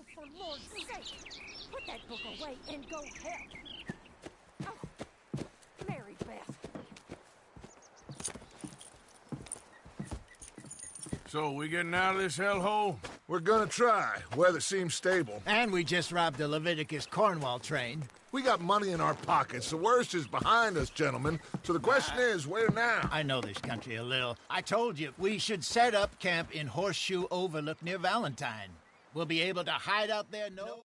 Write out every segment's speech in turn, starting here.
Oh, for Lord's sake! Put that book away and go help! Oh, Mary Beth. So, we getting out of this hellhole? We're gonna try. Weather seems stable. And we just robbed the Leviticus Cornwall train. We got money in our pockets. The worst is behind us, gentlemen. So the question is, where now? I know this country a little. I told you, we should set up camp in Horseshoe Overlook near Valentine. We'll be able to hide out there, no...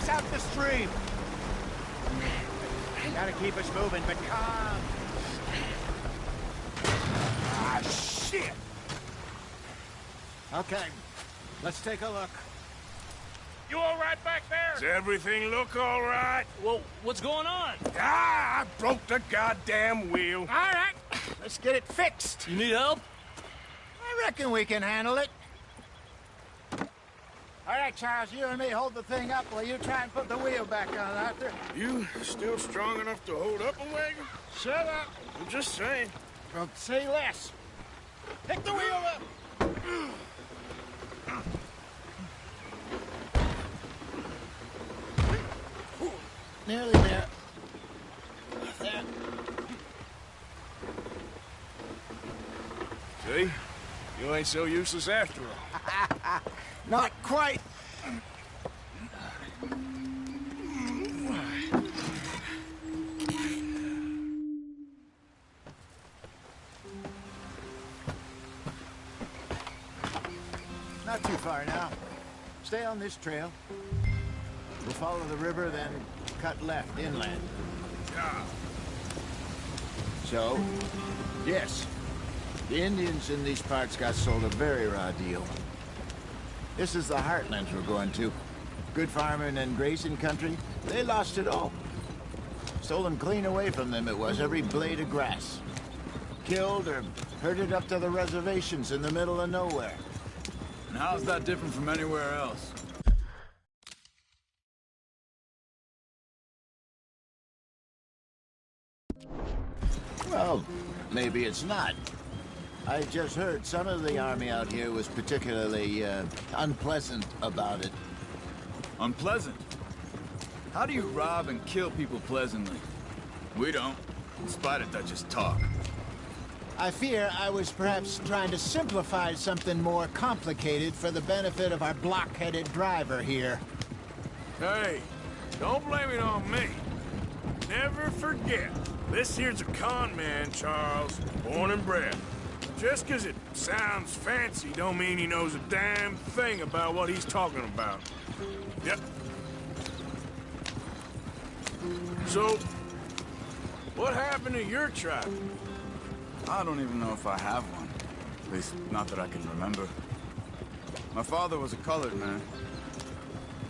Out the stream. Gotta keep us moving, but calm. Ah, shit! Okay, let's take a look. You all right back there? Does everything look all right? Well, what's going on? Ah, I broke the goddamn wheel. All right, let's get it fixed. You need help? I reckon we can handle it. All right, Charles, you and me hold the thing up while you try and put the wheel back on, Arthur. You still strong enough to hold up a wagon? Shut up. I'm just saying. Well, say less. Pick the wheel up. Nearly there. There. See? You ain't so useless after all. Not quite. Not too far now. Stay on this trail. We'll follow the river, then cut left inland. Yeah. So, yes, the Indians in these parts got sold a very raw deal. This is the heartlands we're going to. Good farming and grazing country, they lost it all. Stolen clean away from them it was, every blade of grass. Killed or herded up to the reservations in the middle of nowhere. And how's that different from anywhere else? Well, maybe it's not. I just heard some of the army out here was particularly, unpleasant about it. Unpleasant? How do you rob and kill people pleasantly? We don't, in spite of Dutch's talk. I fear I was perhaps trying to simplify something more complicated for the benefit of our block-headed driver here. Hey, don't blame it on me. Never forget, this here's a con man, Charles, born and bred. Just 'cause it sounds fancy don't mean he knows a damn thing about what he's talking about. Yep. So, what happened to your tribe? I don't even know if I have one. At least, not that I can remember. My father was a colored man.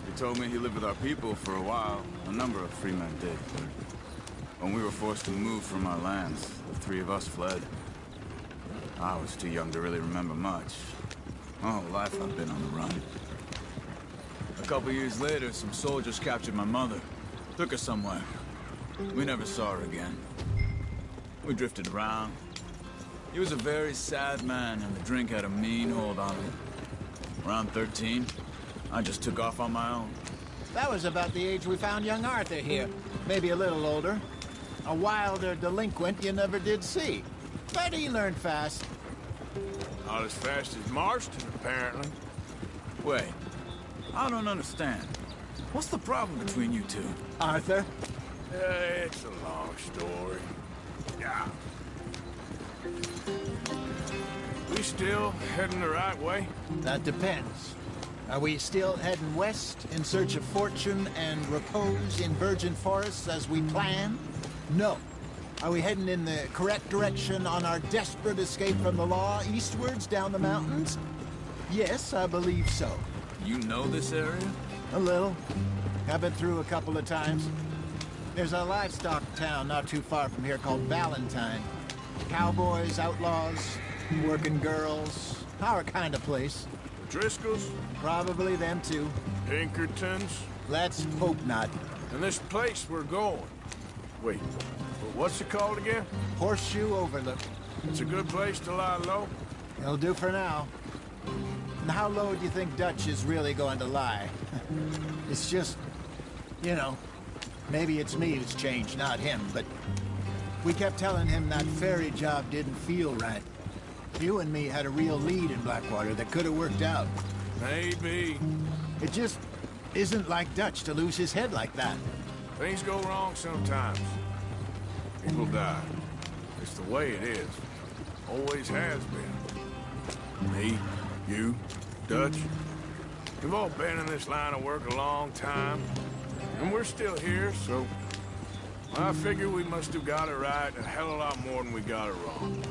He told me he lived with our people for a while. A number of free men did, but when we were forced to move from our lands, the three of us fled. I was too young to really remember much. My whole life I've been on the run. A couple years later, some soldiers captured my mother. Took her somewhere. We never saw her again. We drifted around. He was a very sad man, and the drink had a mean hold on him. Around 13, I just took off on my own. That was about the age we found young Arthur here. Maybe a little older. A wilder delinquent you never did see. But he learned fast. Not as fast as Marston, apparently. Wait, I don't understand. What's the problem between you two? Arthur? It's a long story. Yeah. We still heading the right way? That depends. Are we still heading west in search of fortune and repose in virgin forests as we planned? No. Are we heading in the correct direction on our desperate escape from the law eastwards down the mountains? Yes, I believe so. You know this area? A little. I've been through a couple of times. There's a livestock town not too far from here called Valentine. Cowboys, outlaws, working girls, our kind of place. Driscolls? Probably them too. Pinkertons? Let's hope not. And this place we're going. Wait, what's it called again? Horseshoe Overlook. It's a good place to lie low? It'll do for now. And how low do you think Dutch is really going to lie? It's just, you know, maybe it's me who's changed, not him, but we kept telling him that ferry job didn't feel right. You and me had a real lead in Blackwater that could have worked out. Maybe. It just isn't like Dutch to lose his head like that. Things go wrong sometimes. People die. It's the way it is. Always has been. Me, you, Dutch. We've all been in this line of work a long time. And we're still here, so... I figure we must have got it right a hell of a lot more than we got it wrong.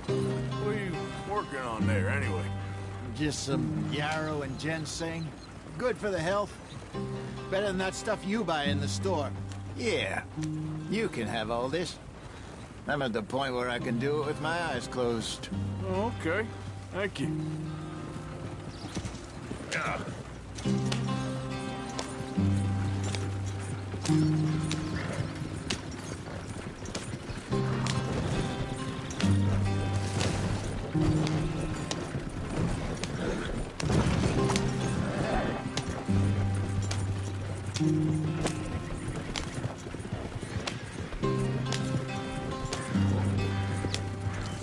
What are you working on there, anyway? Just some yarrow and ginseng. Good for the health. Better than that stuff you buy in the store. Yeah, you can have all this. I'm at the point where I can do it with my eyes closed. Oh, okay. Thank you.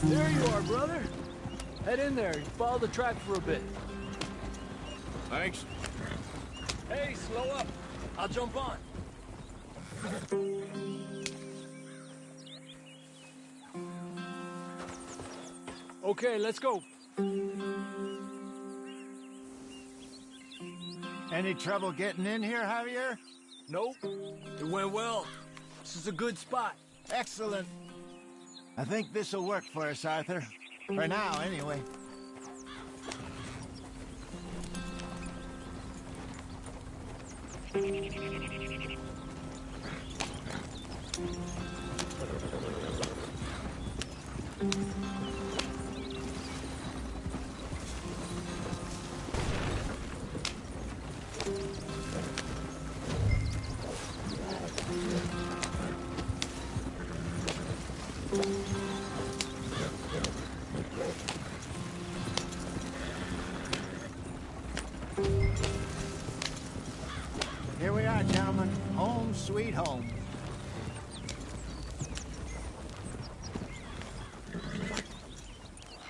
There you are, brother. Head in there and follow the track for a bit. Thanks. Hey, slow up. I'll jump on. Okay, let's go. Any trouble getting in here, Javier? Nope. It went well. This is a good spot. Excellent. I think this'll work for us, Arthur. For now, anyway. Here we are, gentlemen. Home sweet home.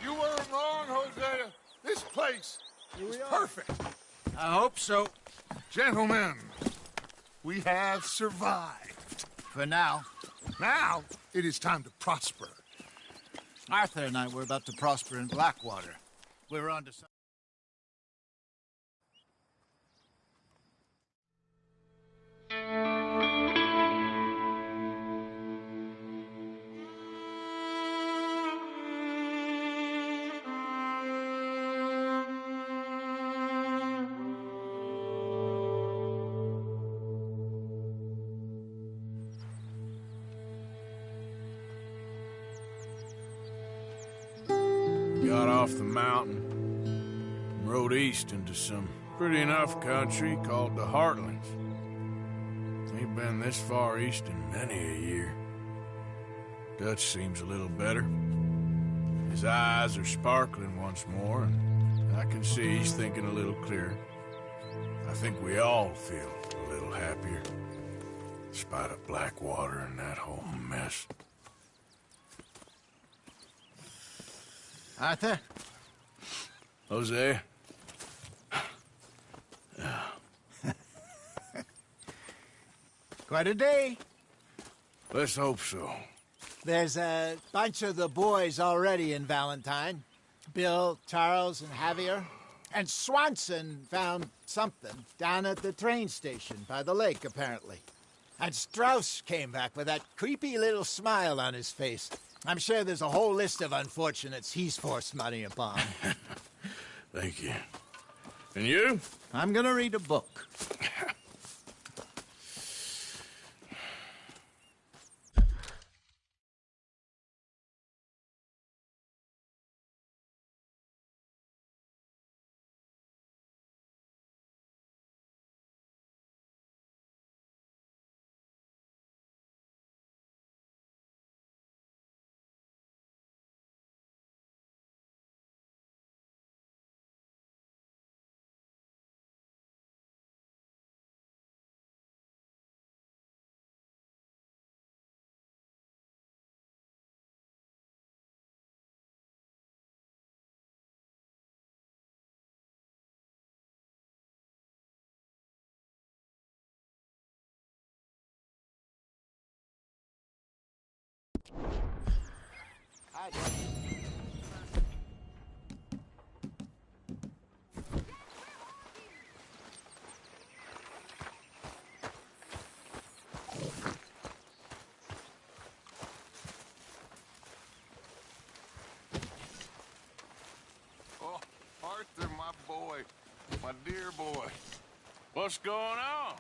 You weren't wrong, Hosea. This place is perfect. I hope so. Gentlemen, we have survived. For now. Now, it is time to prosper. Arthur and I were about to prosper in Blackwater. We were on to something. got off the mountain and rode east into some pretty enough country called the Heartlands. Ain't been this far east in many a year. Dutch seems a little better. His eyes are sparkling once more, and I can see he's thinking a little clearer. I think we all feel a little happier, despite of Blackwater and that whole mess. Arthur? Jose? Quite a day. Let's hope so. There's a bunch of the boys already in Valentine. Bill, Charles, and Javier. And Swanson found something down at the train station by the lake, apparently. And Strauss came back with that creepy little smile on his face. I'm sure there's a whole list of unfortunates he's forced money upon. Thank you. And you? I'm gonna read a book. Oh, Arthur, my boy. My dear boy. What's going on?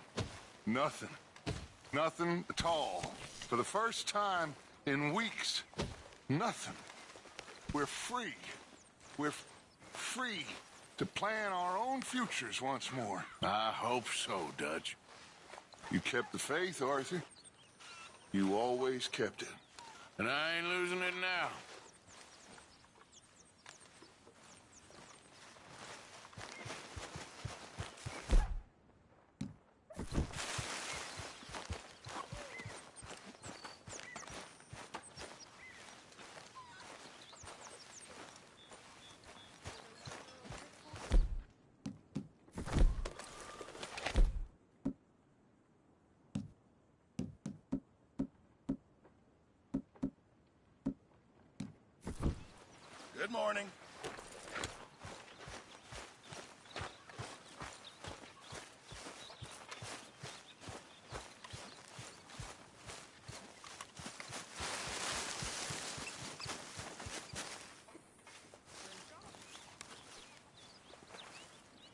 Nothing. Nothing at all. For the first time in weeks, nothing. We're free. We're free to plan our own futures once more. I hope so, Dutch. You kept the faith, Arthur. You always kept it. And I ain't losing it now. Good morning.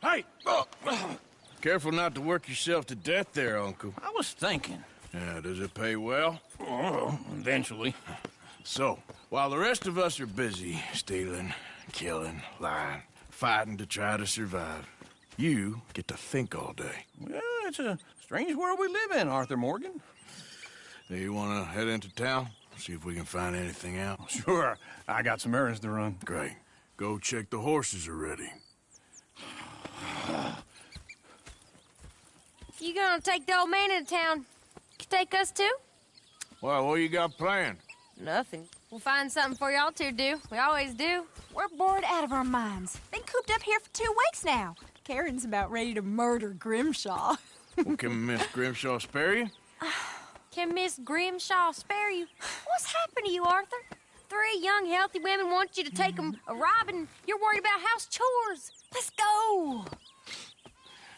Hey! Oh. Careful not to work yourself to death there, Uncle. I was thinking. Yeah, does it pay well? Oh, eventually. So, while the rest of us are busy stealing, killing, lying, fighting to try to survive, you get to think all day. Well, it's a strange world we live in, Arthur Morgan. Hey, you want to head into town? See if we can find anything out? Sure, I got some errands to run. Great. Go check the horses are ready. You gonna take the old man into town? You take us too? Well, what you got planned? Nothing. We'll find something for y'all to do. We always do. We're bored out of our minds. Been cooped up here for 2 weeks now. Karen's about ready to murder Grimshaw. Well, can Miss Grimshaw spare you? Can Miss Grimshaw spare you? What's happened to you, Arthur? 3 young, healthy women want you to take them a robbing. You're worried about house chores. Let's go.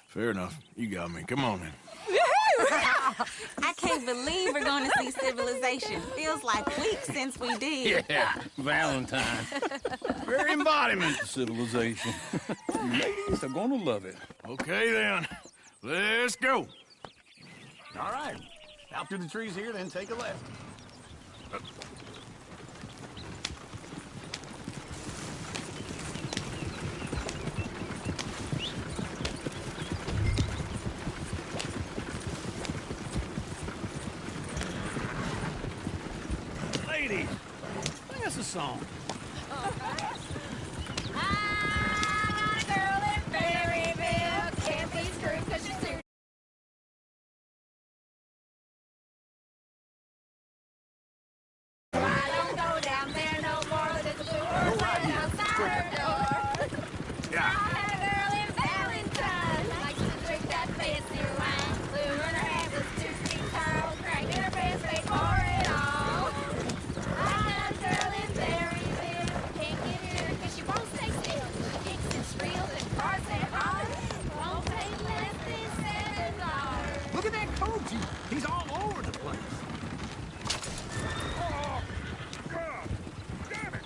Fair enough. You got me. Come on, then. I can't believe we're going to see civilization. Feels like weeks since we did. Yeah, Valentine. Very embodiment of civilization. Ladies are gonna love it. Okay, then. Let's go. All right. Out through the trees here, then take a left. ladies, sing us a song. I got a girl in Berryville. Can't be screwed 'cause she's too. I don't go down there no more. There's a blue horse right outside her door. Yeah. I had a girl in Valentine. Likes to drink that fancy wine. Blue in her hair was 2 feet tall. Crack in her pants, paid for it all. I got a girl in Berryville. Can't get her 'cause she won't stay still. Kicks and squeals and farts and hollers. Won't pay less than $7. Look at that coach. He's all over the place. Oh, God! Damn it!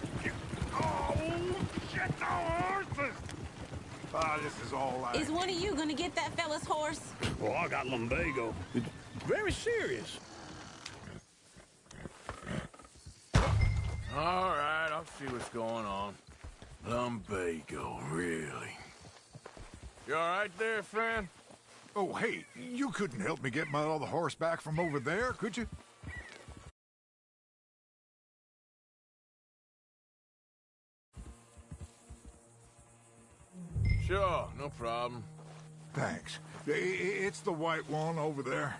Oh, shit, the horses! Ah, this is all right. Is one of you gonna get that fella's horse? Well, I got lumbago. It's very serious. All right, I'll see what's going on. Lumbago, really? You all right there, friend? Oh, hey, you couldn't help me get my other horse back from over there, could you? Sure, no problem. Thanks. It's the white one over there.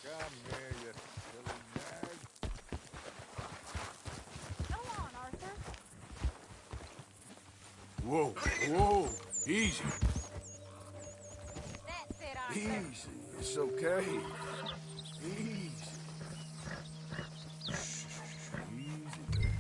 Come here, you silly nag. Go on, Arthur. Whoa, whoa, easy, That's it, Arthur. easy. It's okay. Easy. Easy there.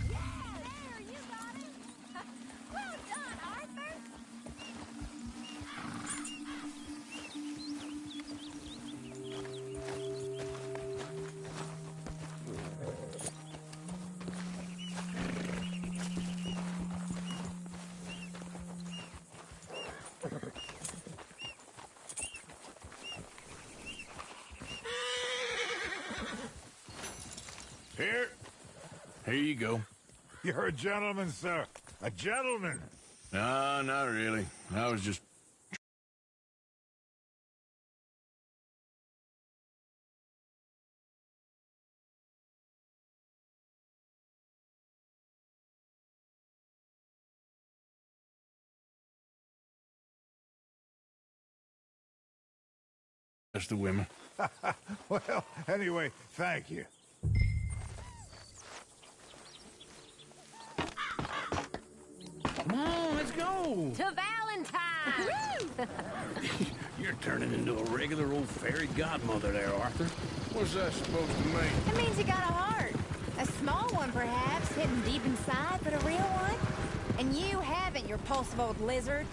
There, you got it. Well done, Arthur. Here you go. You're a gentleman, sir. A gentleman. No, not really. I was just... That's the women. Well, anyway, thank you. Come on, let's go. To Valentine. You're turning into a regular old fairy godmother there, Arthur. What's that supposed to mean? It means you got a heart. A small one, perhaps, hidden deep inside, but a real one. And you haven't, you repulsive old lizard.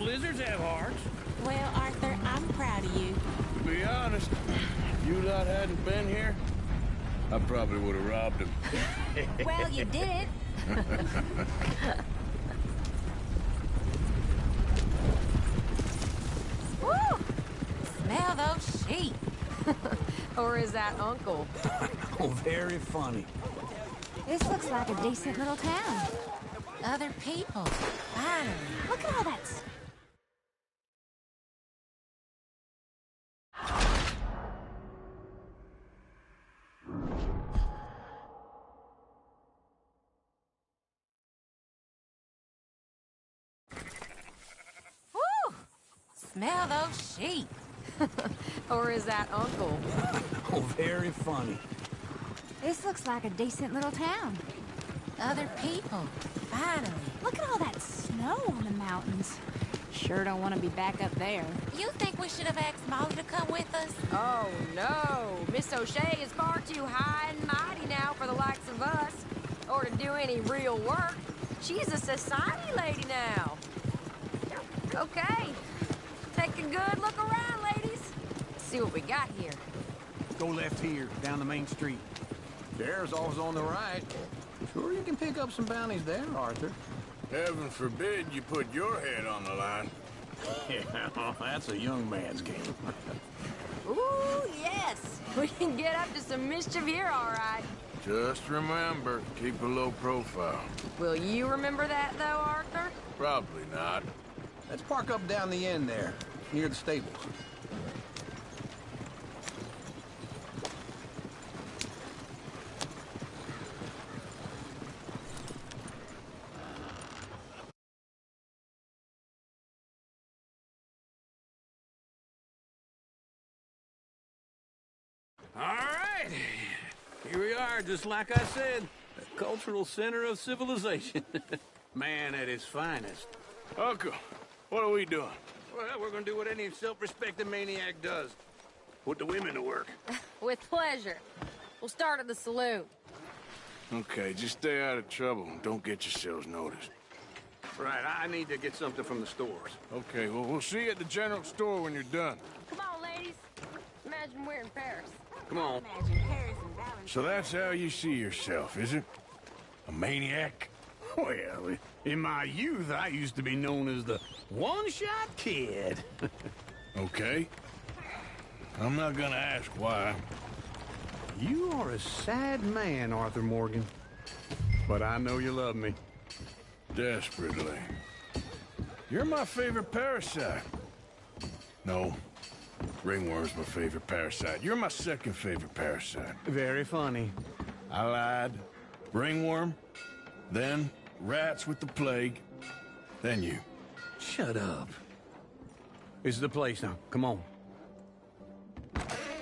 Lizards have hearts. Well, Arthur, I'm proud of you. To be honest, if you lot hadn't been here, I probably would have robbed him. Well, you did it. Woo! Smell those sheep. Or is that Uncle? Oh, very funny. This looks like a decent little town. Other people. Finally. Look at all that. Woo! Smell those sheep. Or is that Uncle? Oh, very funny. This looks like a decent little town. Other people. Finally. Look at all that snow on the mountains. Sure don't want to be back up there. You think we should have asked Molly to come with us? Oh, no. Miss O'Shea is far too high and mighty now for the likes of us, or to do any real work. She's a society lady now. Okay. Take a good look around, ladies. See what we got here. Go left here, down the main street. There's always on the right. Sure you can pick up some bounties there, Arthur. Heaven forbid you put your head on the line. Yeah, that's a young man's game. Ooh, yes. We can get up to some mischief here, all right. Just remember, keep a low profile. Will you remember that, though, Arthur? Probably not. Let's park up down the end there, near the stables. All right. Here we are, just like I said. The cultural center of civilization. Man at his finest. Uncle, what are we doing? Well, we're gonna do what any self-respecting maniac does. Put the women to work. With pleasure. We'll start at the saloon. Okay, just stay out of trouble. Don't get yourselves noticed. Right, I need to get something from the stores. Okay, well, we'll see you at the general store when you're done. Come on, ladies. Imagine we're in Paris. Come on. Imagine Paris and Valentine. So that's how you see yourself, is it? A maniac? Well, in my youth, I used to be known as the one-shot kid. Okay. I'm not gonna ask why. You are a sad man, Arthur Morgan. But I know you love me. Desperately. You're my favorite parasite. No. Ringworm's my favorite parasite. You're my second favorite parasite. Very funny. I lied. Ringworm, then rats with the plague, then you. Shut up. This is the place now. Come on.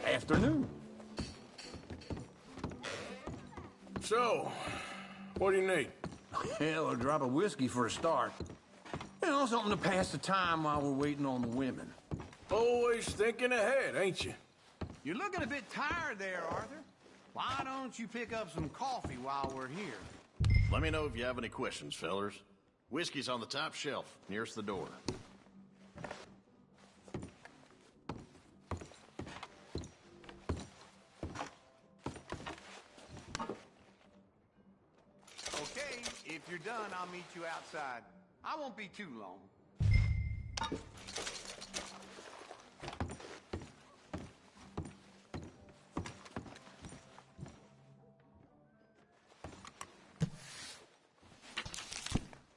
Afternoon. So, what do you need? Hell, a drop of whiskey for a start. You know, something to pass the time while we're waiting on the women. Always thinking ahead, ain't you? You're looking a bit tired there, Arthur. Why don't you pick up some coffee while we're here? Let me know if you have any questions, fellers. Whiskey's on the top shelf, nearest the door. Okay, if you're done, I'll meet you outside. I won't be too long.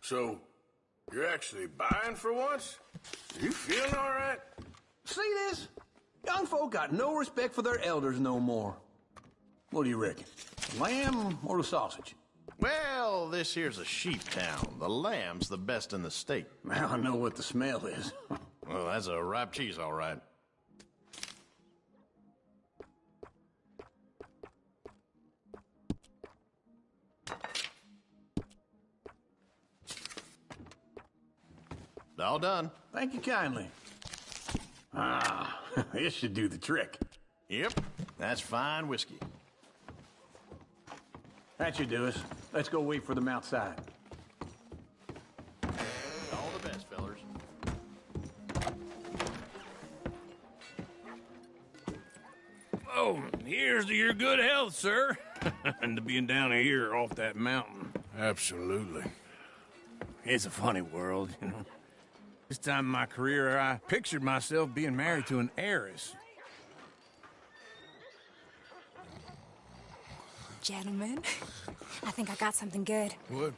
So, you're actually buying for once? You feeling all right? See this? Young folk got no respect for their elders no more. What do you reckon? Lamb or the sausage? Well, this here's a sheep town. The lamb's the best in the state. Now I know what the smell is. Well, that's a ripe cheese, all right. All done. Thank you kindly. Ah, this should do the trick. Yep, that's fine whiskey. That should do us. Let's go wait for them outside. All the best, fellers. Oh, here's to your good health, sir. And to being down here off that mountain. Absolutely. It's a funny world, you know. This time in my career, I pictured myself being married to an heiress. Gentlemen, I think I got something good. What?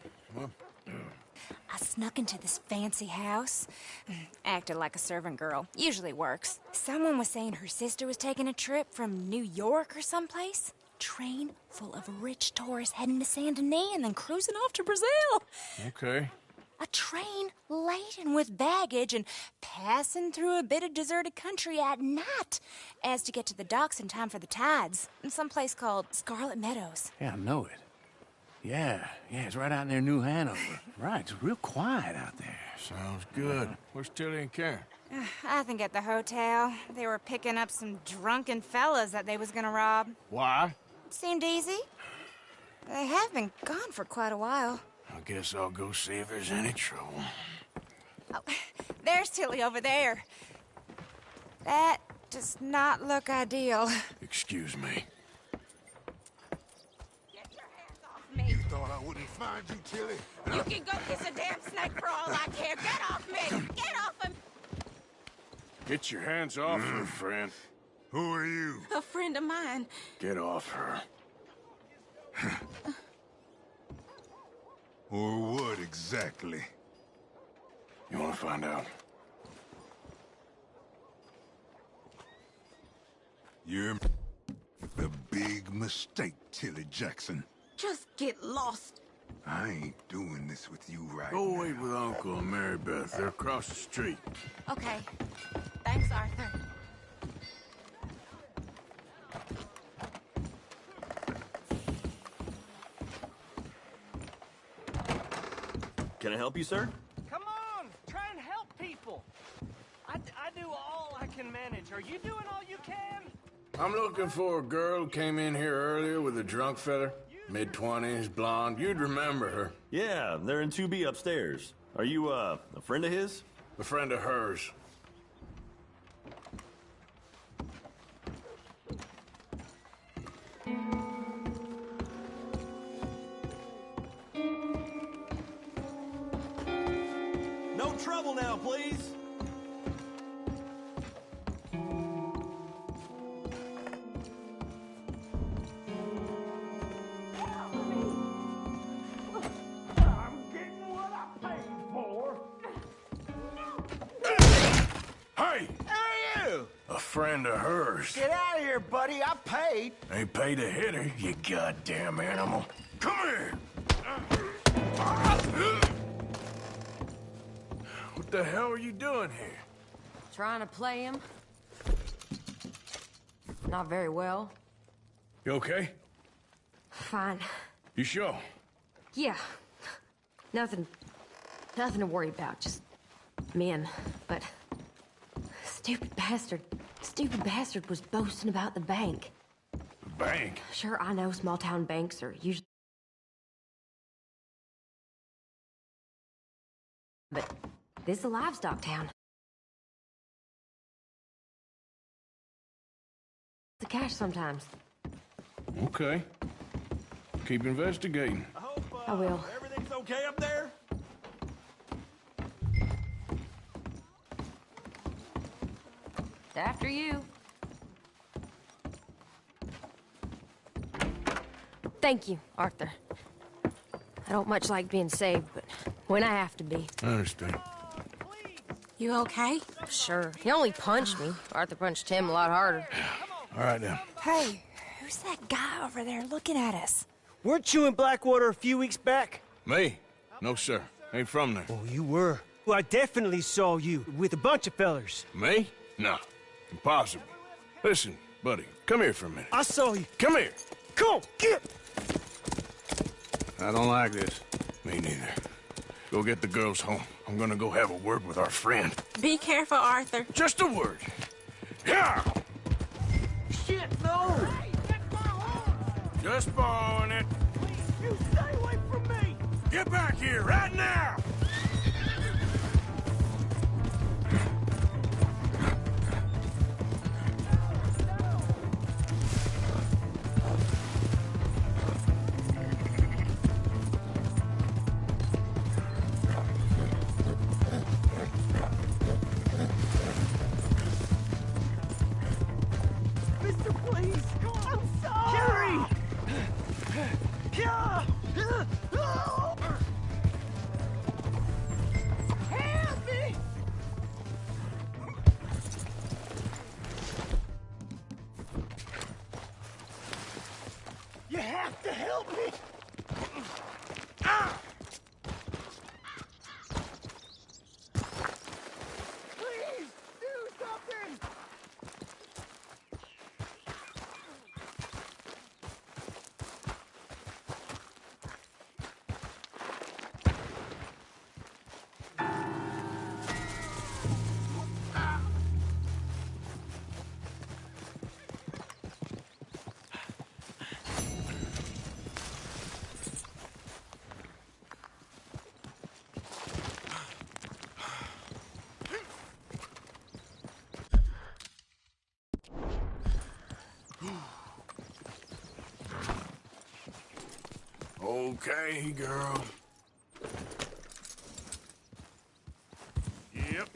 I snuck into this fancy house. Acted like a servant girl. Usually works. Someone was saying her sister was taking a trip from New York or someplace. Train full of rich tourists heading to Saint Denis and then cruising off to Brazil. Okay. A train laden with baggage and passing through a bit of deserted country at night as to get to the docks in time for the tides in some place called Scarlet Meadows. Yeah, I know it. Yeah, it's right out near New Hanover. Right, it's real quiet out there. Sounds good. Where's Tilly and Karen? I think at the hotel. They were picking up some drunken fellas that they was gonna rob. Why? Seemed easy. They have been gone for quite a while. I guess I'll go see if there's any trouble. Oh, there's Tilly over there. That does not look ideal. Excuse me. Get your hands off me. You thought I wouldn't find you, Tilly? You can go kiss a damn snake for all I care. Get off me! Get off of me! Get your hands off her, friend. Who are you? A friend of mine. Get off her. Or what exactly? You want to find out? You're the big mistake, Tilly Jackson. Just get lost. I ain't doing this with you right Go now. wait with Uncle and Mary Beth. They're across the street. Okay. Thanks, Arthur. Can I help you, sir? Come on, try and help people. I do all I can manage. Are you doing all you can? I'm looking for a girl who came in here earlier with a drunk fella. Mid-20s, blonde. You'd remember her. Yeah, they're in 2B upstairs. Are you, a friend of his? A friend of hers. No trouble now, please. I'm getting what I paid for. Hey! Who are you? A friend of hers. Get out of here, buddy. I paid. Ain't paid to hit her, you goddamn animal. Come here! What the hell are you doing here? Trying to play him. Not very well. You okay? Fine. You sure? Yeah. Nothing to worry about. Just men. But stupid bastard was boasting about the bank. The bank? Sure, I know small town banks are usually, but this is a livestock town. The cash sometimes. Okay. Keep investigating. I will. Everything's okay up there? It's after you. Thank you, Arthur. I don't much like being saved, but when I have to be. I understand. You okay? Sure. He only punched me. Arthur punched him a lot harder. All right, then. Hey, who's that guy over there looking at us? Weren't you in Blackwater a few weeks back? Me? No, sir. Ain't from there. Oh, you were. Well, I definitely saw you with a bunch of fellers. Me? No. Impossible. Listen, buddy, come here for a minute. I saw you. Come here. Come on, get! I don't like this. Me neither. Go get the girls home. I'm gonna go have a word with our friend. Be careful, Arthur. Just a word. Yeah! Shit, no! Just borrowing it. You stay away from me! Get back here right now! Mister, please! I'm sorry! Carrie! Help me! You have to help me! Please, do something! Okay, girl. Yep.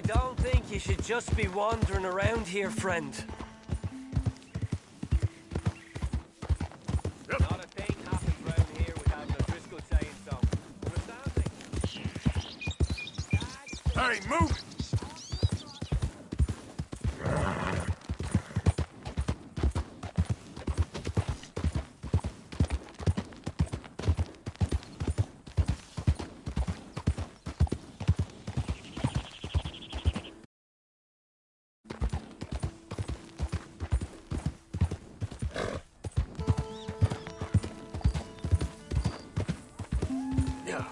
I don't think you should just be wandering around here, friend. Not a thing happens round here without the Driscoll saying so. Understanding? Hey, move it! Yeah.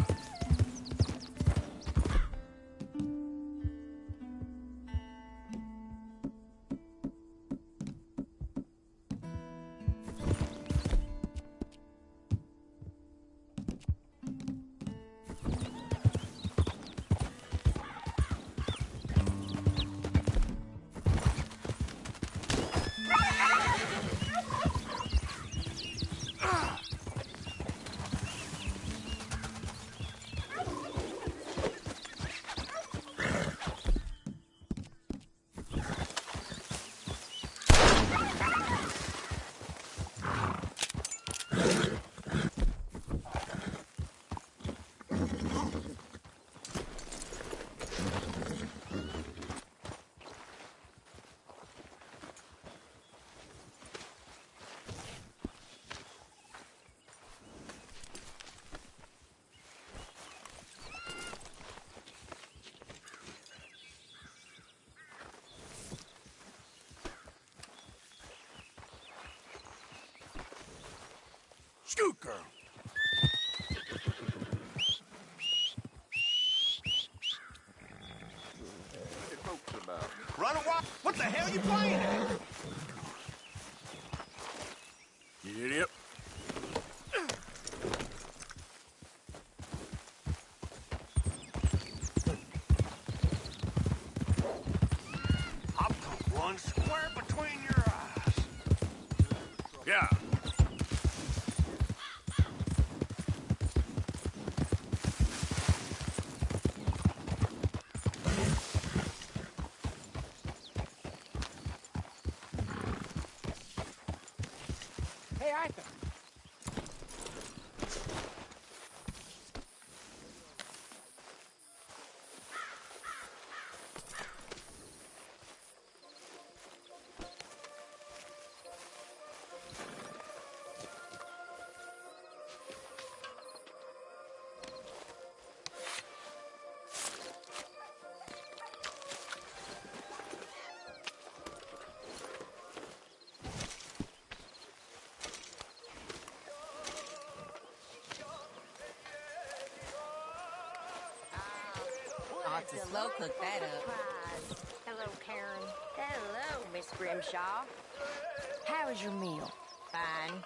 Scoot, girl. Run a walk. What the hell you playing at? You idiot. I'll put one square between your eyes. Yeah. Hey, Arthur. Ought to slow cook that up. Hello, Karen. Hello, Miss Grimshaw. How was your meal? Fine.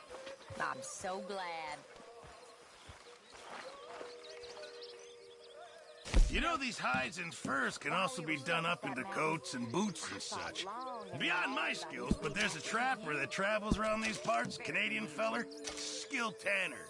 I'm so glad. You know these hides and furs can also be done up into coats and boots and such. Beyond my skills, but there's a trapper that travels around these parts, Canadian feller, skilled tanner.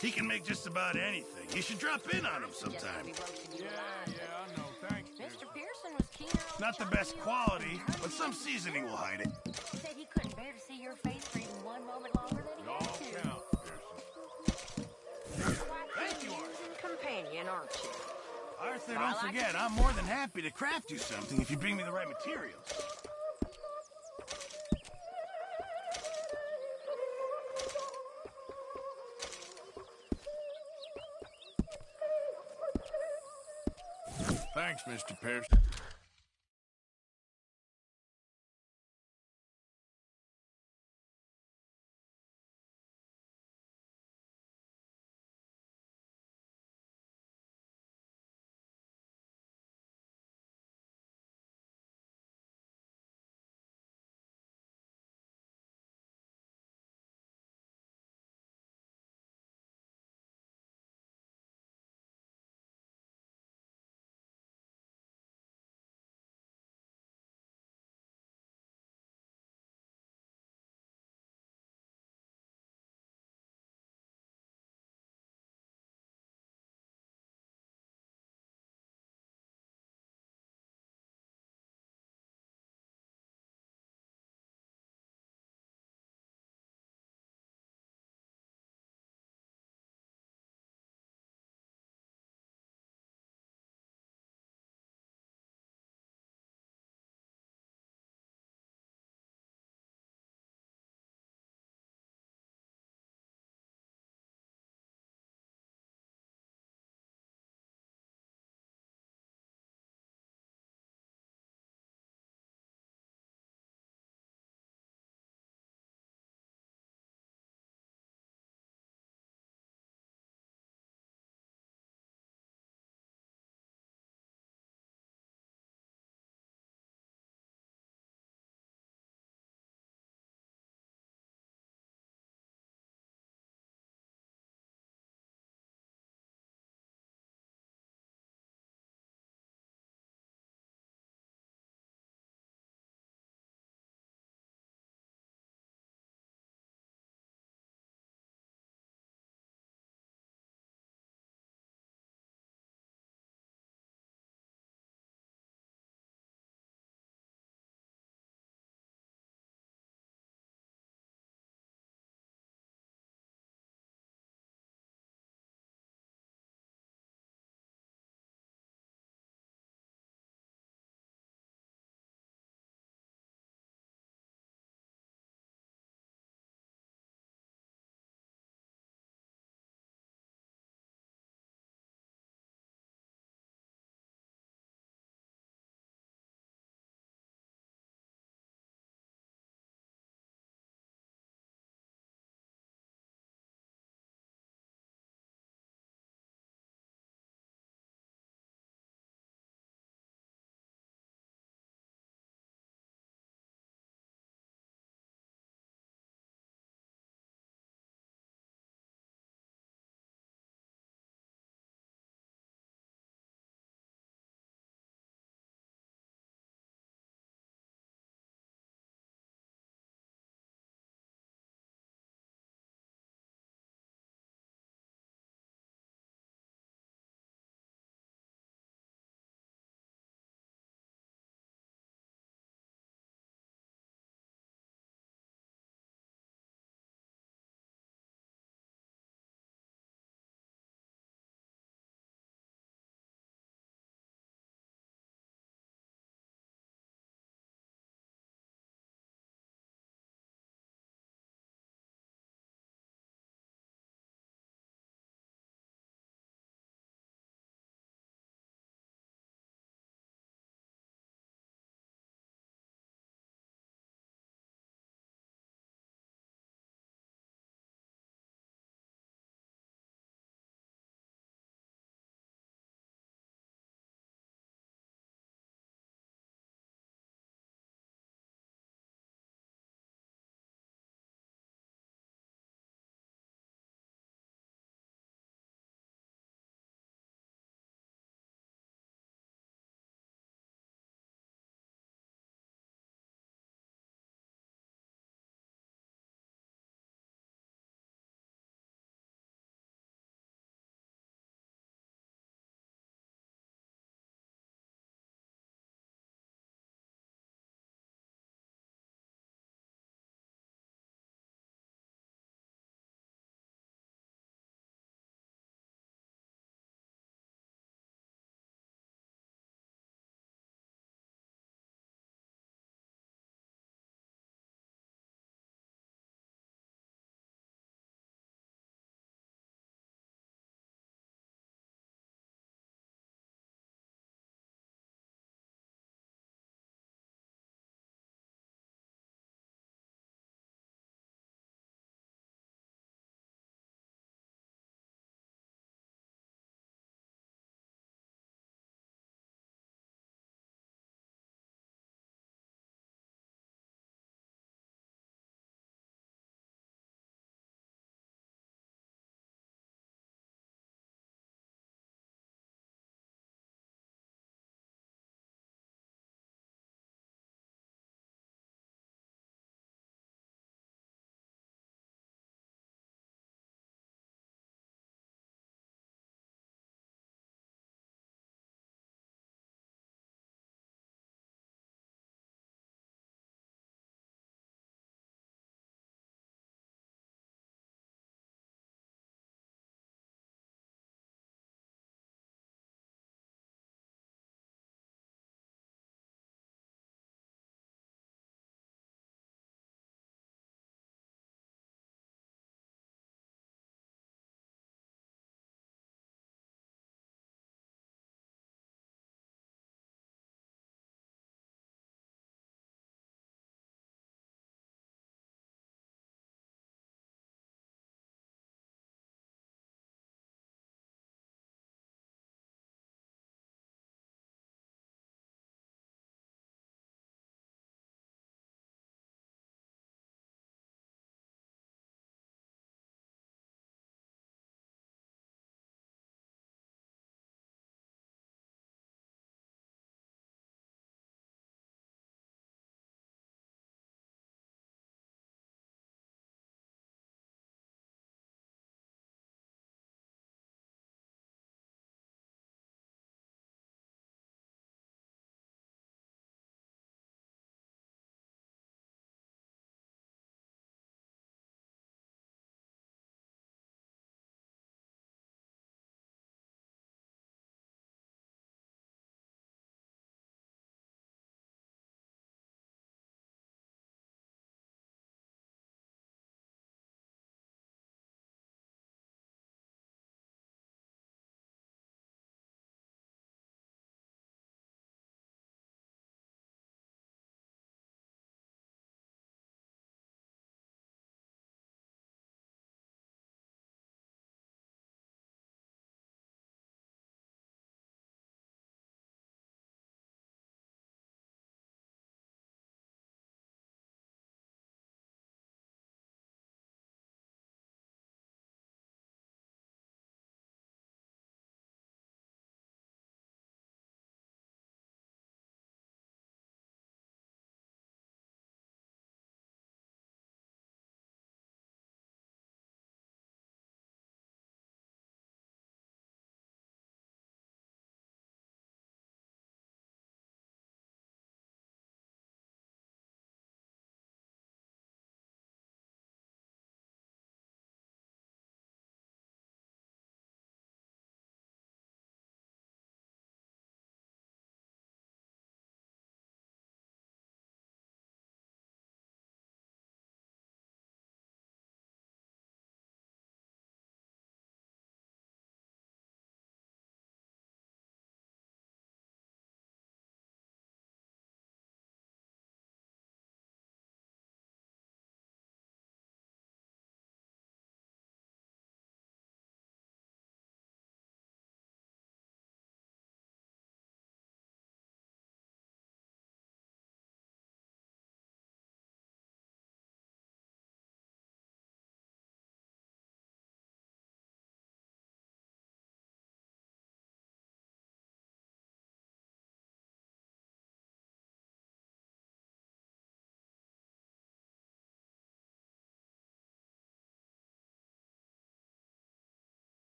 He can make just about anything. You should drop in on him sometime. I know. Thanks. Mr. Pearson was keener on Not the best quality, but some seasoning will hide it. He said he couldn't bear to see your face for even one moment longer than he had to. Count, Pearson. Thank you, Arthur. Companion, aren't you? Arthur, don't forget, I'm more than happy to craft you something if you bring me the right materials. Thanks, Mr. Pearson.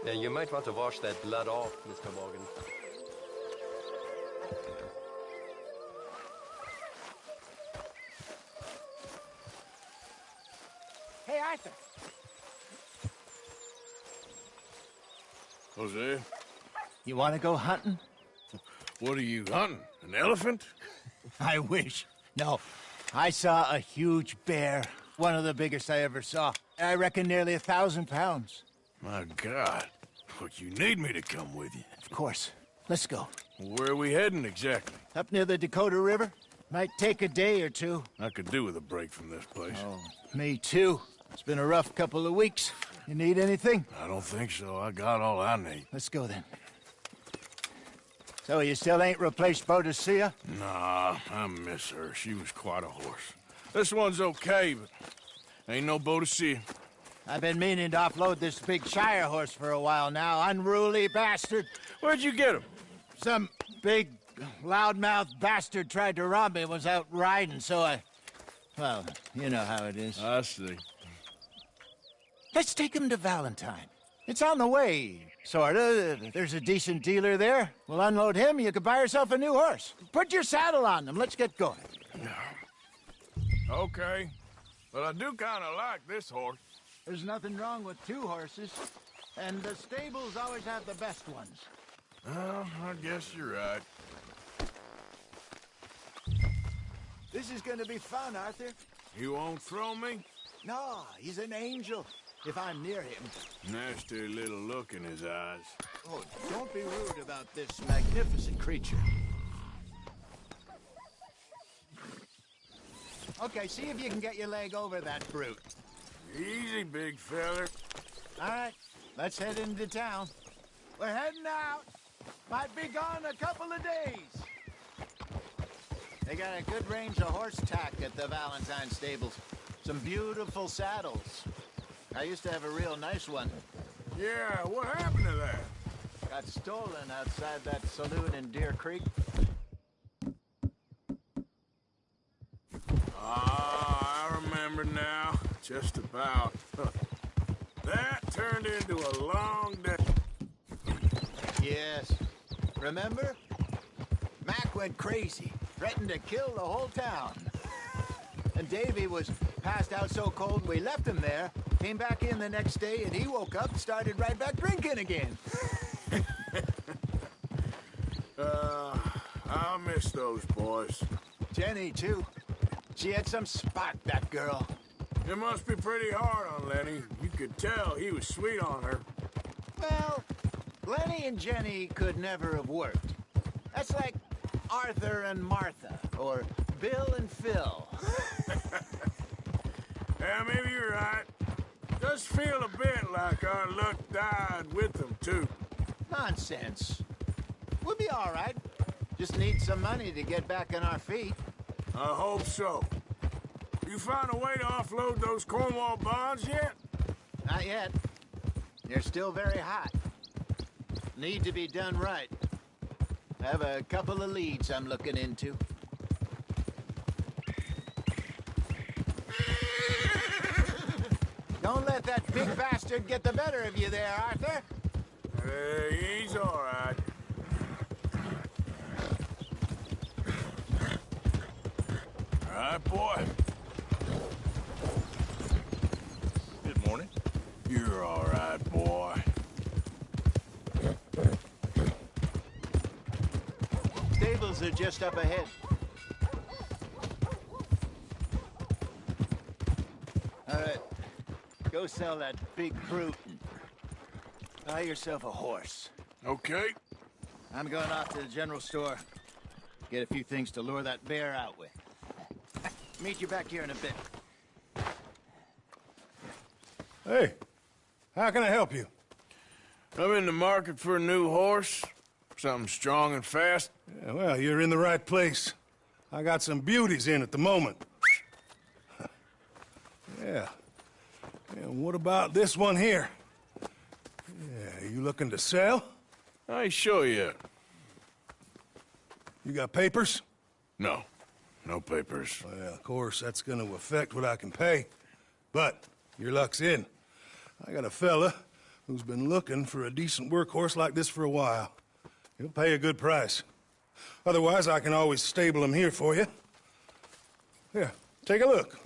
Yeah, you might want to wash that blood off, Mr. Morgan. Hey, Arthur. Jose, You want to go hunting? what are you hunting? An elephant? I wish. No. I saw a huge bear. One of the biggest I ever saw. I reckon nearly 1,000 pounds. My God. But you need me to come with you. Of course. Let's go. Where are we heading exactly? Up near the Dakota River. Might take a day or two. I could do with a break from this place. Oh, me too. It's been a rough couple of weeks. You need anything? I don't think so. I got all I need. Let's go then. So you still ain't replaced Boadicea? Nah, I miss her. She was quite a horse. This one's okay, but ain't no Boadicea. I've been meaning to offload this big Shire horse for a while now. Unruly bastard. Where'd you get him? Some big, loudmouth bastard tried to rob me and was out riding, so I... Well, you know how it is. I see. Let's take him to Valentine. It's on the way, sorta. There's a decent dealer there. We'll unload him, you can buy yourself a new horse. Put your saddle on them, let's get going. Okay. But I do kind of like this horse. There's nothing wrong with two horses, and the stables always have the best ones. Well, I guess you're right. This is gonna be fun, Arthur. You won't throw me? No, he's an angel, if I'm near him. Nasty little look in his eyes. Oh, don't be rude about this magnificent creature. Okay, see if you can get your leg over that brute. Easy, big feller. All right, let's head into town. We're heading out. Might be gone a couple of days. They got a good range of horse tack at the Valentine stables. Some beautiful saddles. I used to have a real nice one. Yeah, what happened to that? Got stolen outside that saloon in Deer Creek. Ah, I remember now. Just about. That turned into a long day. Yes. Remember? Mac went crazy, threatened to kill the whole town. And Davy was passed out so cold we left him there, came back in the next day, and he woke up and started right back drinking again. I miss those boys. Jenny, too. She had some spark, that girl. It must be pretty hard on Lenny. You could tell he was sweet on her. Well, Lenny and Jenny could never have worked. That's like Arthur and Martha, or Bill and Phil. Yeah, maybe you're right. Does feel a bit like our luck died with them, too. Nonsense. We'll be all right. Just need some money to get back on our feet. I hope so. You found a way to offload those Cornwall bonds yet? Not yet. They're still very hot. Need to be done right. I have a couple of leads I'm looking into. Don't let that big bastard get the better of you there, Arthur. He's all right. All right, boy. Good morning. You're all right, boy. Stables are just up ahead. All right. Go sell that big brute and buy yourself a horse. Okay. I'm going off to the general store. Get a few things to lure that bear out with. Meet you back here in a bit. Hey, how can I help you? I'm in the market for a new horse. Something strong and fast. Yeah, well, you're in the right place. I got some beauties in at the moment. Yeah. And what about this one here? Yeah, you looking to sell? I ain't sure yet. You got papers? No. No papers. Well, of course, that's gonna affect what I can pay. But your luck's in. I got a fella who's been looking for a decent workhorse like this for a while. He'll pay a good price. Otherwise, I can always stable him here for you. Here, take a look.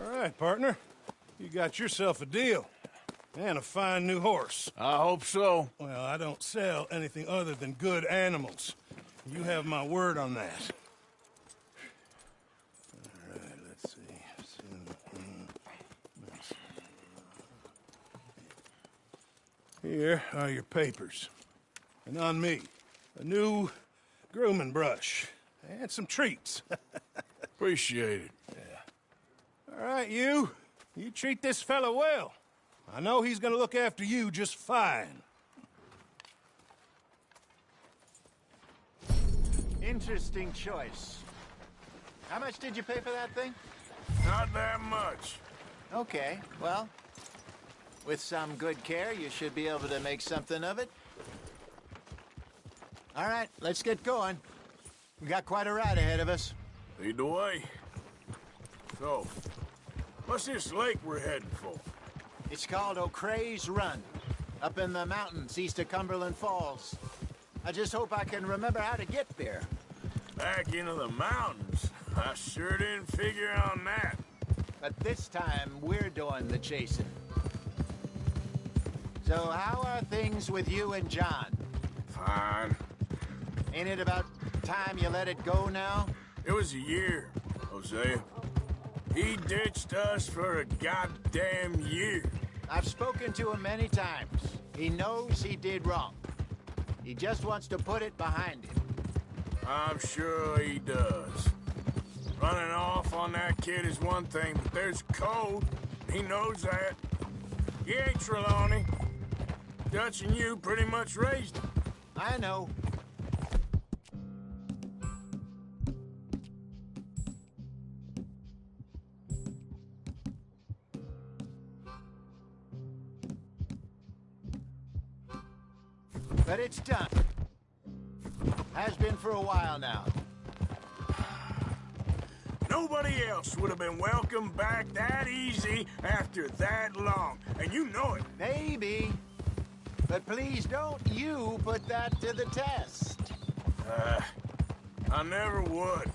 All right, partner. You got yourself a deal. And a fine new horse. I hope so. Well, I don't sell anything other than good animals. You have my word on that. All right, let's see. Here are your papers. And on me, a new grooming brush. And some treats. Appreciate it. Yeah. All right, you. You treat this fella well. I know he's gonna look after you just fine. Interesting choice. How much did you pay for that thing? Not that much. Okay, well, with some good care, you should be able to make something of it. All right, let's get going. We got quite a ride ahead of us. Lead the way. So, what's this lake we're heading for? It's called O'Creagh's Run, up in the mountains east of Cumberland Falls. I just hope I can remember how to get there. Back into the mountains? I sure didn't figure on that. But this time, we're doing the chasing. So how are things with you and John? Fine. Ain't it about time you let it go now? It was a year, Hosea. He ditched us for a goddamn year. I've spoken to him many times. He knows he did wrong. He just wants to put it behind him. I'm sure he does. Running off on that kid is one thing, but there's code. He knows that. He ain't Trelawney. Dutch and you pretty much raised him. I know. But it's done. Has been for a while now. Nobody else would have been welcomed back that easy after that long. And you know it. Maybe. But please don't you put that to the test. I never would.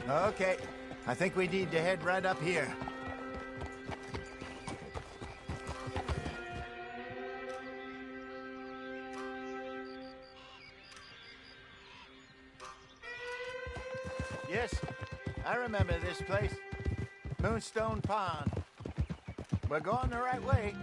Okay, I think we need to head right up here. Yes, I remember this place. Moonstone Pond. We're going the right way.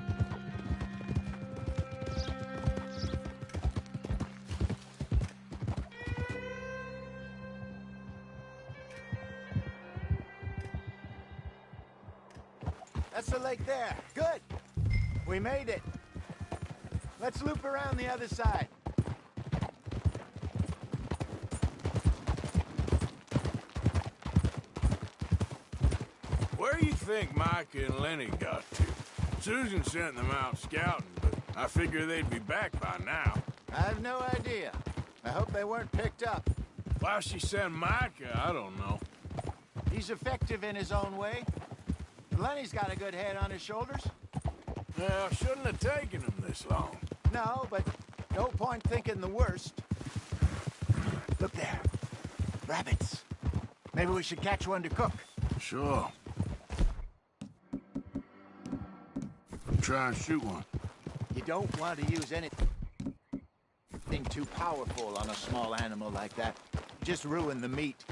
That's the lake there. Good. We made it. Let's loop around the other side. Where do you think Micah and Lenny got to? Susan sent them out scouting, but I figure they'd be back by now. I have no idea. I hope they weren't picked up. Why she sent Micah, I don't know. He's effective in his own way. Lenny's got a good head on his shoulders. Well, shouldn't have taken him this long. No, but no point thinking the worst. Look there. Rabbits. Maybe we should catch one to cook. Sure. Try and shoot one. You don't want to use anything too powerful on a small animal like that. Just ruin the meat.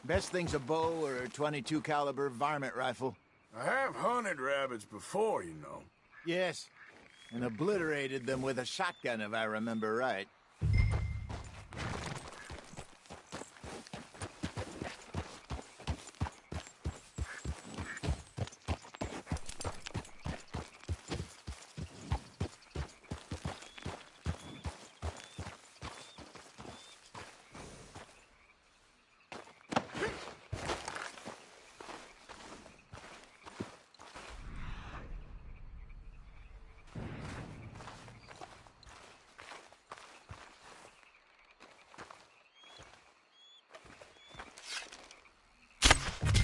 Best thing's a bow or a .22 caliber varmint rifle. I have hunted rabbits before, you know. Yes, and obliterated them with a shotgun, if I remember right.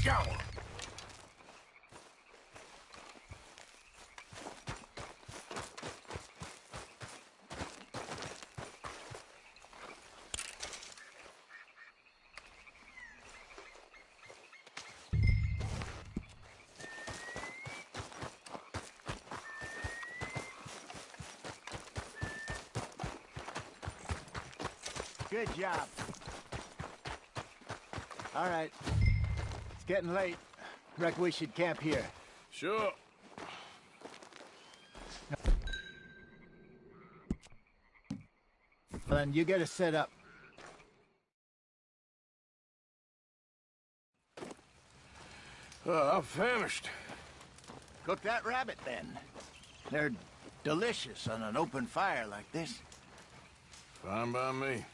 Got one. Good job. All right. It's getting late. Reckon we should camp here. Sure. Then you get us set up. I'm famished. Cook that rabbit, then. They're delicious on an open fire like this. Fine by me.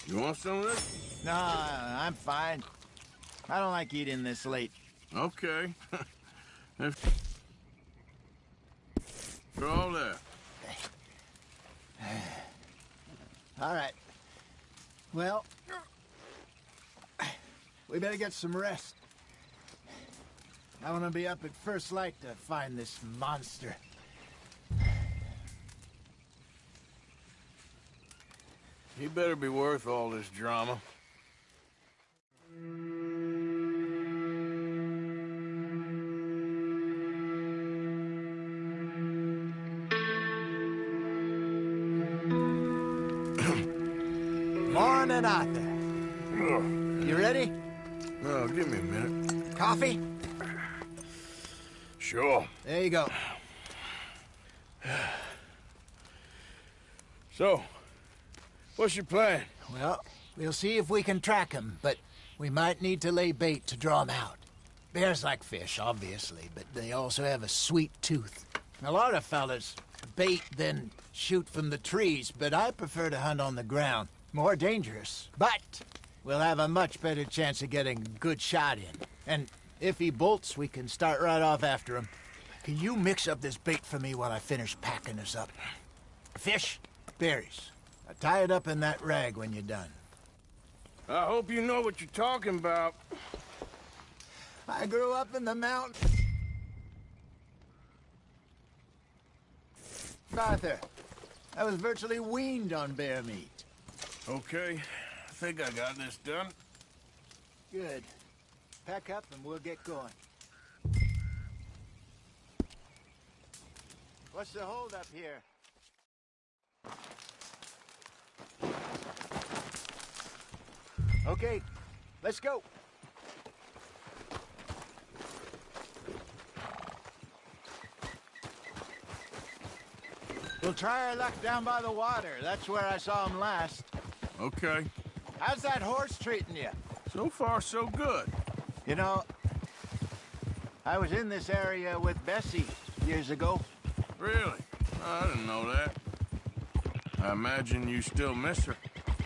You want some of this? No, I'm fine. I don't like eating this late. Okay. You're all there. All right. Well, we better get some rest. I want to be up at first light to find this monster. He better be worth all this drama. morning, Arthur. You ready? No, give me a minute. Coffee? Sure. There you go. So, what's your plan? Well, we'll see if we can track him, but we might need to lay bait to draw him out. Bears like fish, obviously, but they also have a sweet tooth. A lot of fellas bait, then shoot from the trees, but I prefer to hunt on the ground. More dangerous, but we'll have a much better chance of getting a good shot in. And if he bolts, we can start right off after him. Can you mix up this bait for me while I finish packing this up? Fish, berries. Now tie it up in that rag when you're done. I hope you know what you're talking about. I grew up in the mountains. Arthur, I was virtually weaned on bear meat. Okay, I think I got this done. Good. Pack up and we'll get going. What's the hold up here? Okay, let's go. We'll try our luck down by the water. That's where I saw him last. Okay. How's that horse treating you? So far, so good. You know, I was in this area with Bessie years ago. Really? I didn't know that. I imagine you still miss her.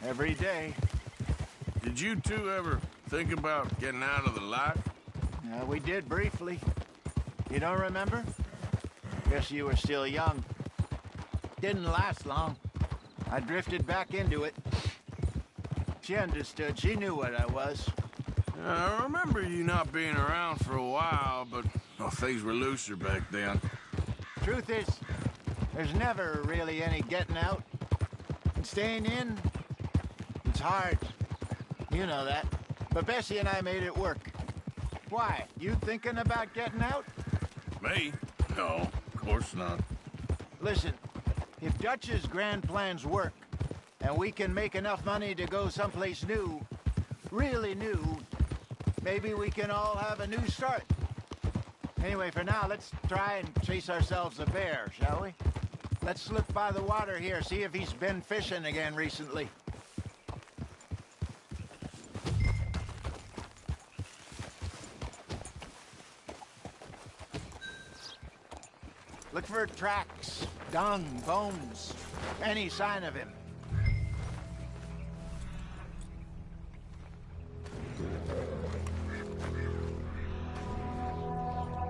Every day. Did you two ever think about getting out of the life? We did briefly. You don't remember? Guess you were still young. Didn't last long. I drifted back into it. She understood. She knew what I was. I remember you not being around for a while, but things were looser back then. Truth is, there's never really any getting out. And staying in, it's hard. You know that. But Bessie and I made it work. Why? You thinking about getting out? Me? No, of course not. Listen, if Dutch's grand plans work, and we can make enough money to go someplace new, really new, maybe we can all have a new start. Anyway, for now, let's try and chase ourselves a bear, shall we? Let's look by the water here, see if he's been fishing again recently. Look for tracks, dung, bones, any sign of him.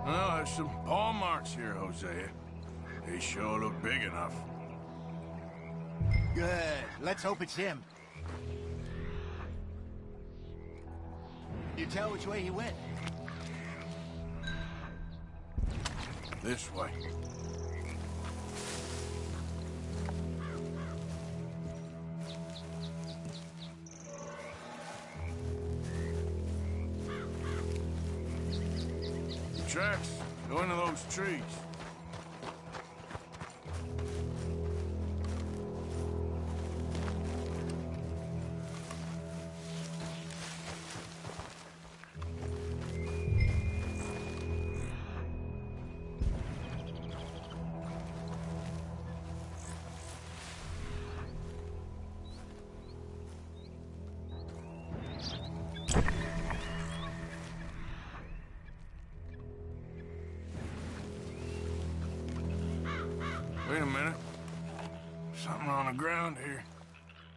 Well, there's some paw marks here, Hosea. They sure look big enough. Good. Let's hope it's him. You tell which way he went? This way. Tracks go into those trees. Wait a minute. Something on the ground here.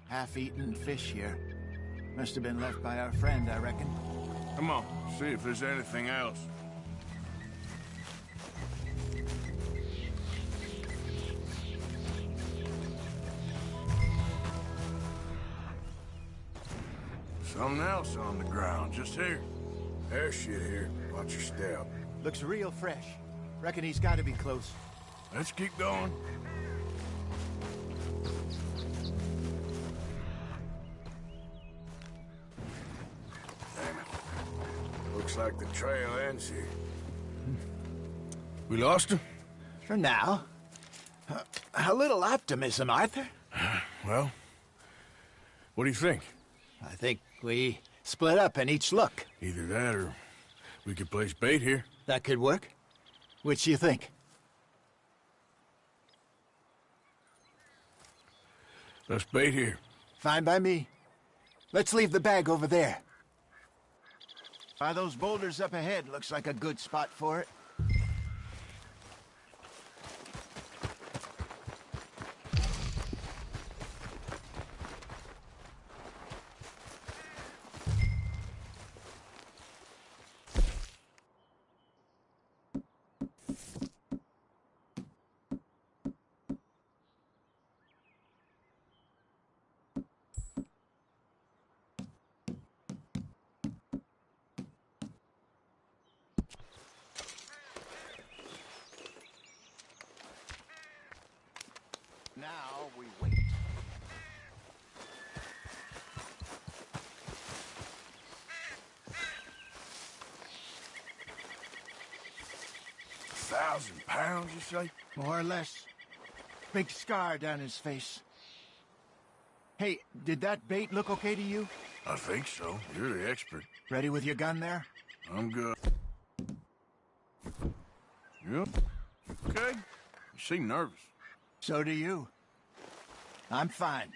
Half-eaten fish here. Must have been left by our friend, I reckon. Come on, see if there's anything else. Something else on the ground, just here. There's shit here. Watch your step. Looks real fresh. Reckon he's got to be close. Let's keep going. Damn it. Looks like the trail ends here. We lost him? For now. A little optimism, Arthur. Well, what do you think? I think we split up and each look. Either that or we could place bait here. That could work. Which do you think? Let's bait here. Fine by me. Let's leave the bag over there. By those boulders up ahead, looks like a good spot for it. Now we wait. £1,000, you say? More or less. Big scar down his face. Hey, did that bait look okay to you? I think so. You're the expert. Ready with your gun there? I'm good. Yep. Okay. You seem nervous. So do you. I'm fine.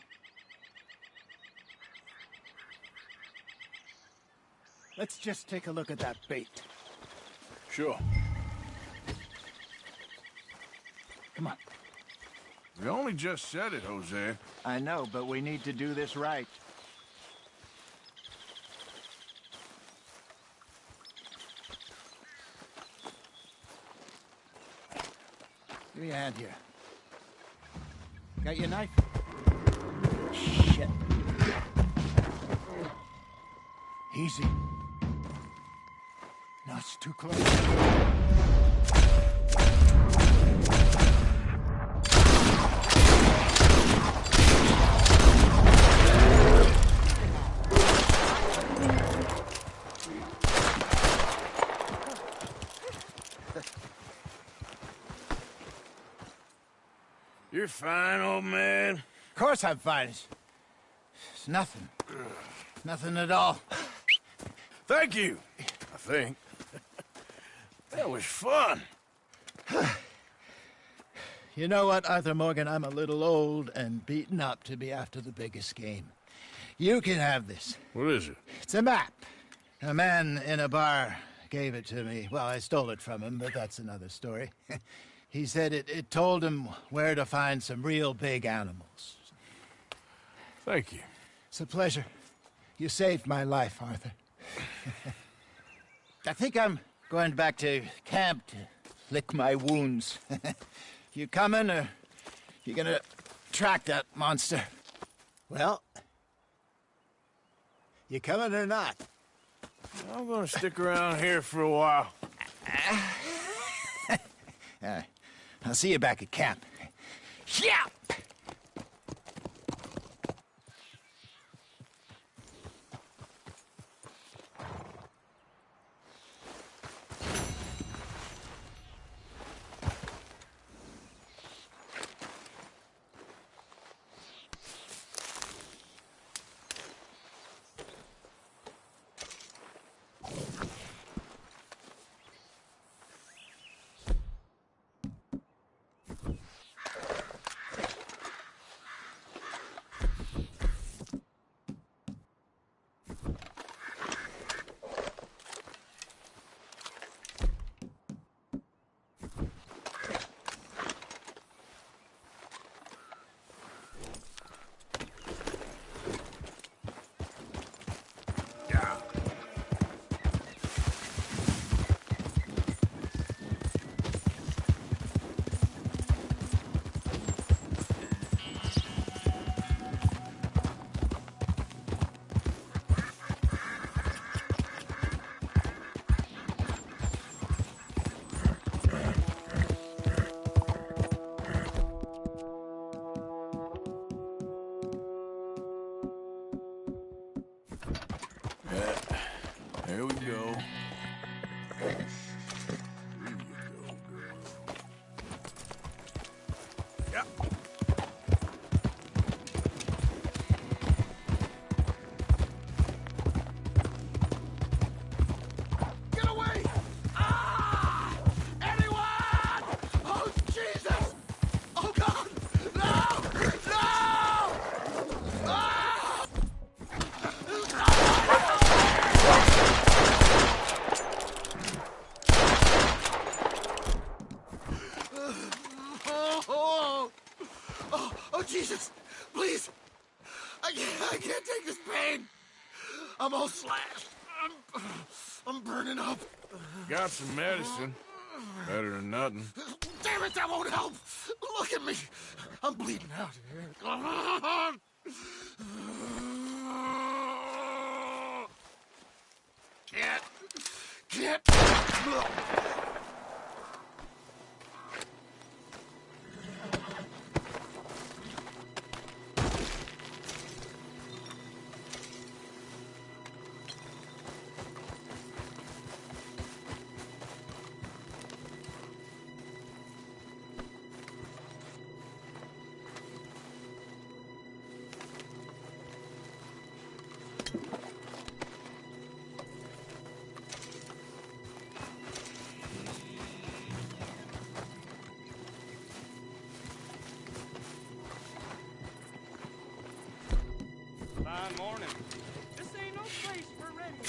Let's just take a look at that bait. Sure. Come on. We only just said it, Jose. I know, but we need to do this right. Give me a hand here. Got your knife? Shit. Easy. No, it's too close. You're fine, old man. Of course I'm fine. It's nothing. Nothing at all. Thank you, I think. That was fun. You know what, Arthur Morgan? I'm a little old and beaten up to be after the biggest game. You can have this. What is it? It's a map. A man in a bar gave it to me. Well, I stole it from him, but that's another story. He said it told him where to find some real big animals. Thank you. It's a pleasure. You saved my life, Arthur. I think I'm going back to camp to lick my wounds. You coming, or you gonna track that monster? Well, you coming or not? I'm gonna stick around here for a while. All right. I'll see you back at camp. Yeah! There we go. please. I can't take this pain. I'm all slashed. I'm burning up. Got some medicine. Better than nothing. Damn it, that won't help. Look at me. I'm bleeding out here. Can't. Fine morning. This ain't no place for ready.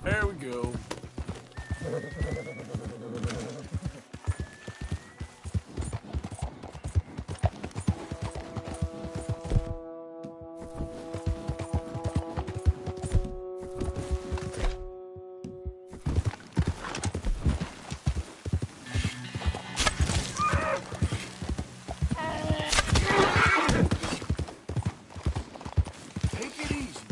There we go. Take it easy.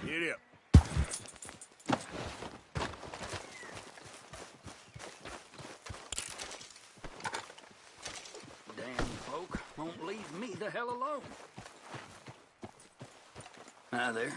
Get up. Damn folk won't leave me the hell alone. Hi there.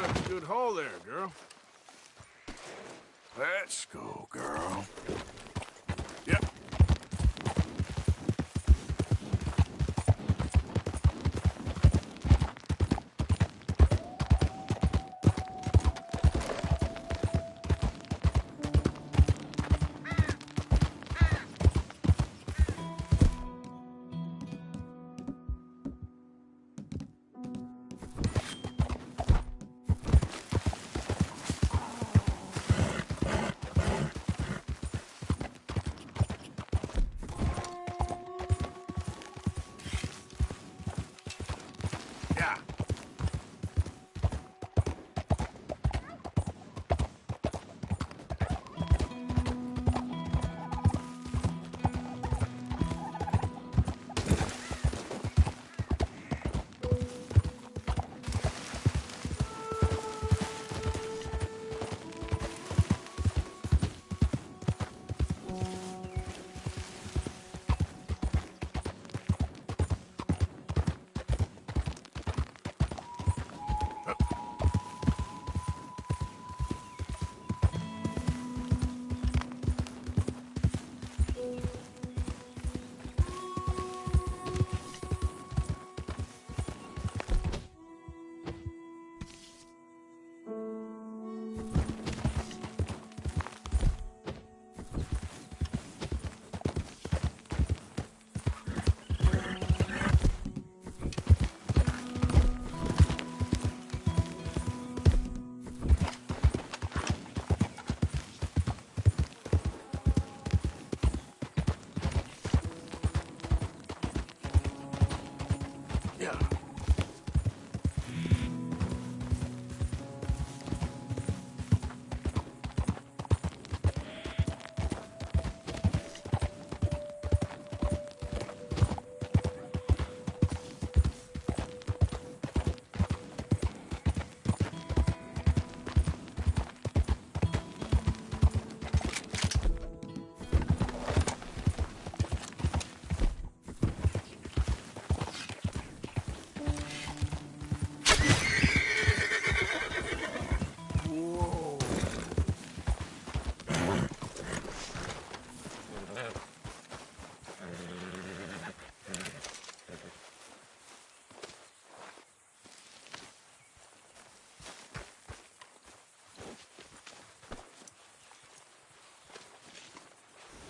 a good haul there, girl. Let's go, girl. Yep.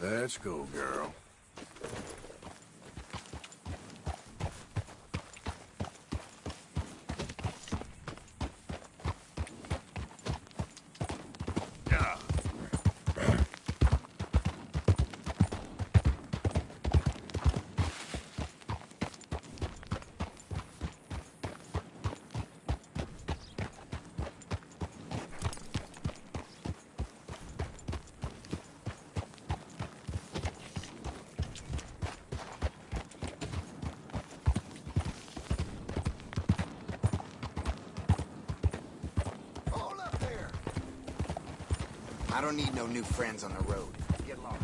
Let's go, girl. I don't need no new friends on the road. Get lost.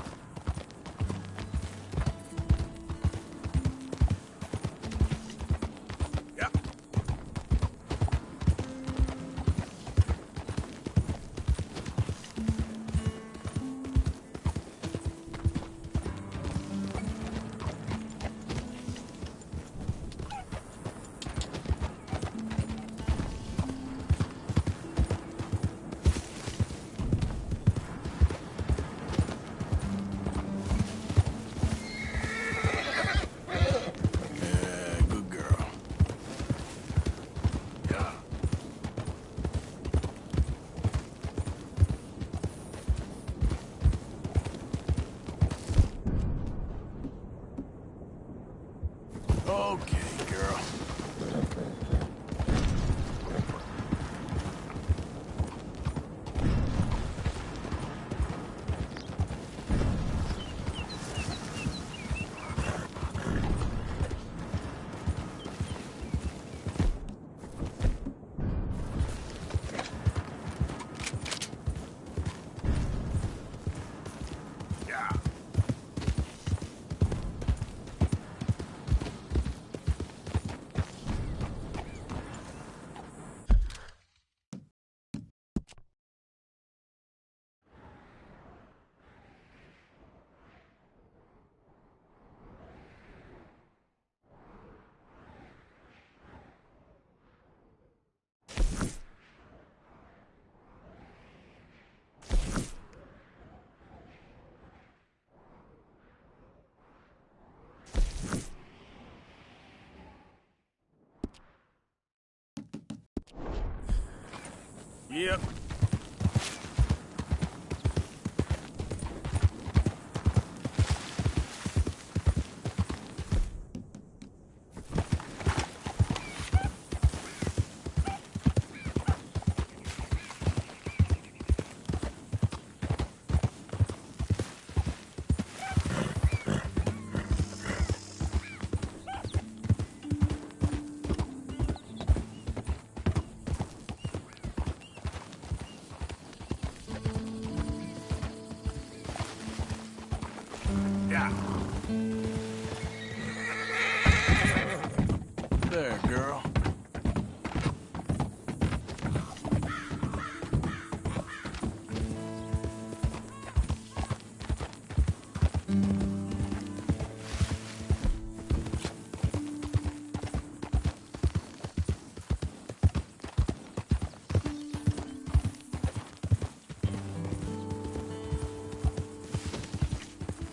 Yep. There, girl.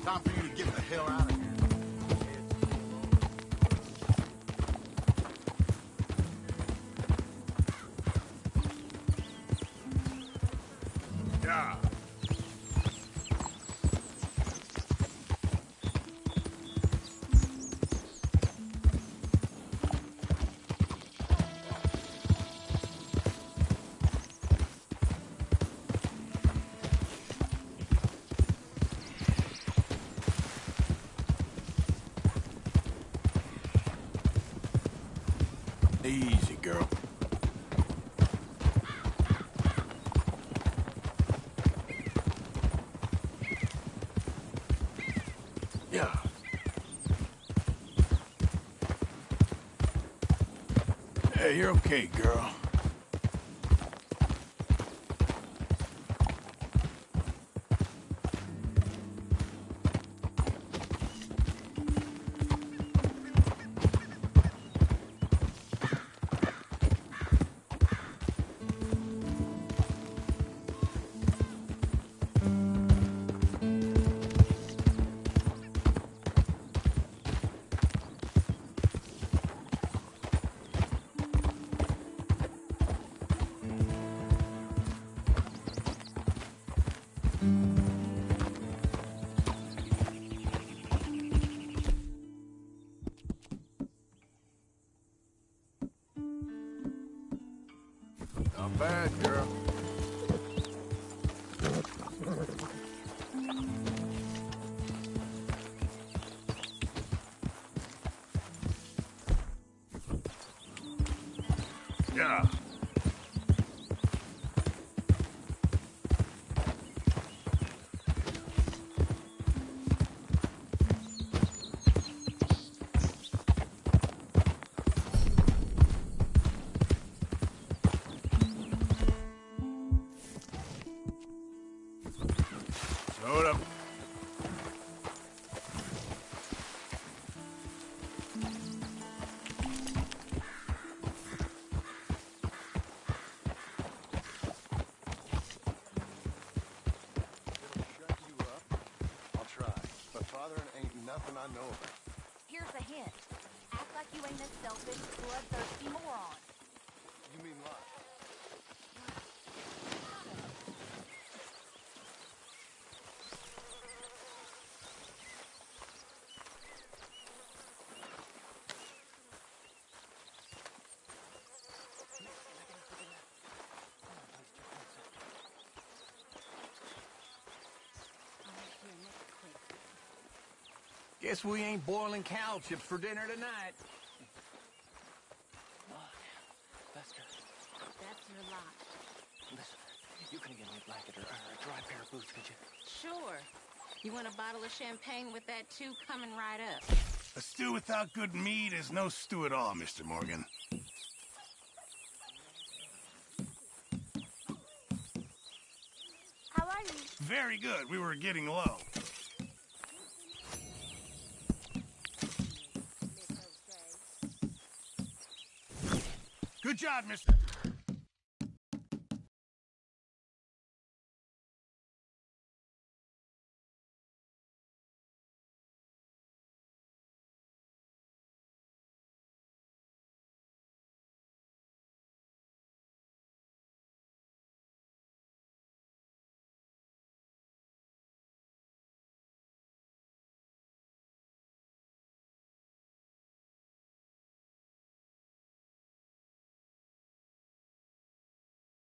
Time for you to get the hell out of here. Yeah. Easy, girl. Yeah. Hey, you're okay, girl. Not bad, girl. Yeah. Load up. I'll try, but fathering ain't nothing I know about. Here's a hint. Act like you ain't a selfish, bloodthirsty moron. You mean lie? Guess we ain't boiling cow chips for dinner tonight. Lester, That's your lot. listen. You can get me a blanket or a dry pair of boots, could you? Sure. You want a bottle of champagne with that too? Coming right up. A stew without good meat is no stew at all, Mr. Morgan. How are you? Very good. We were getting low. Good job, Mr.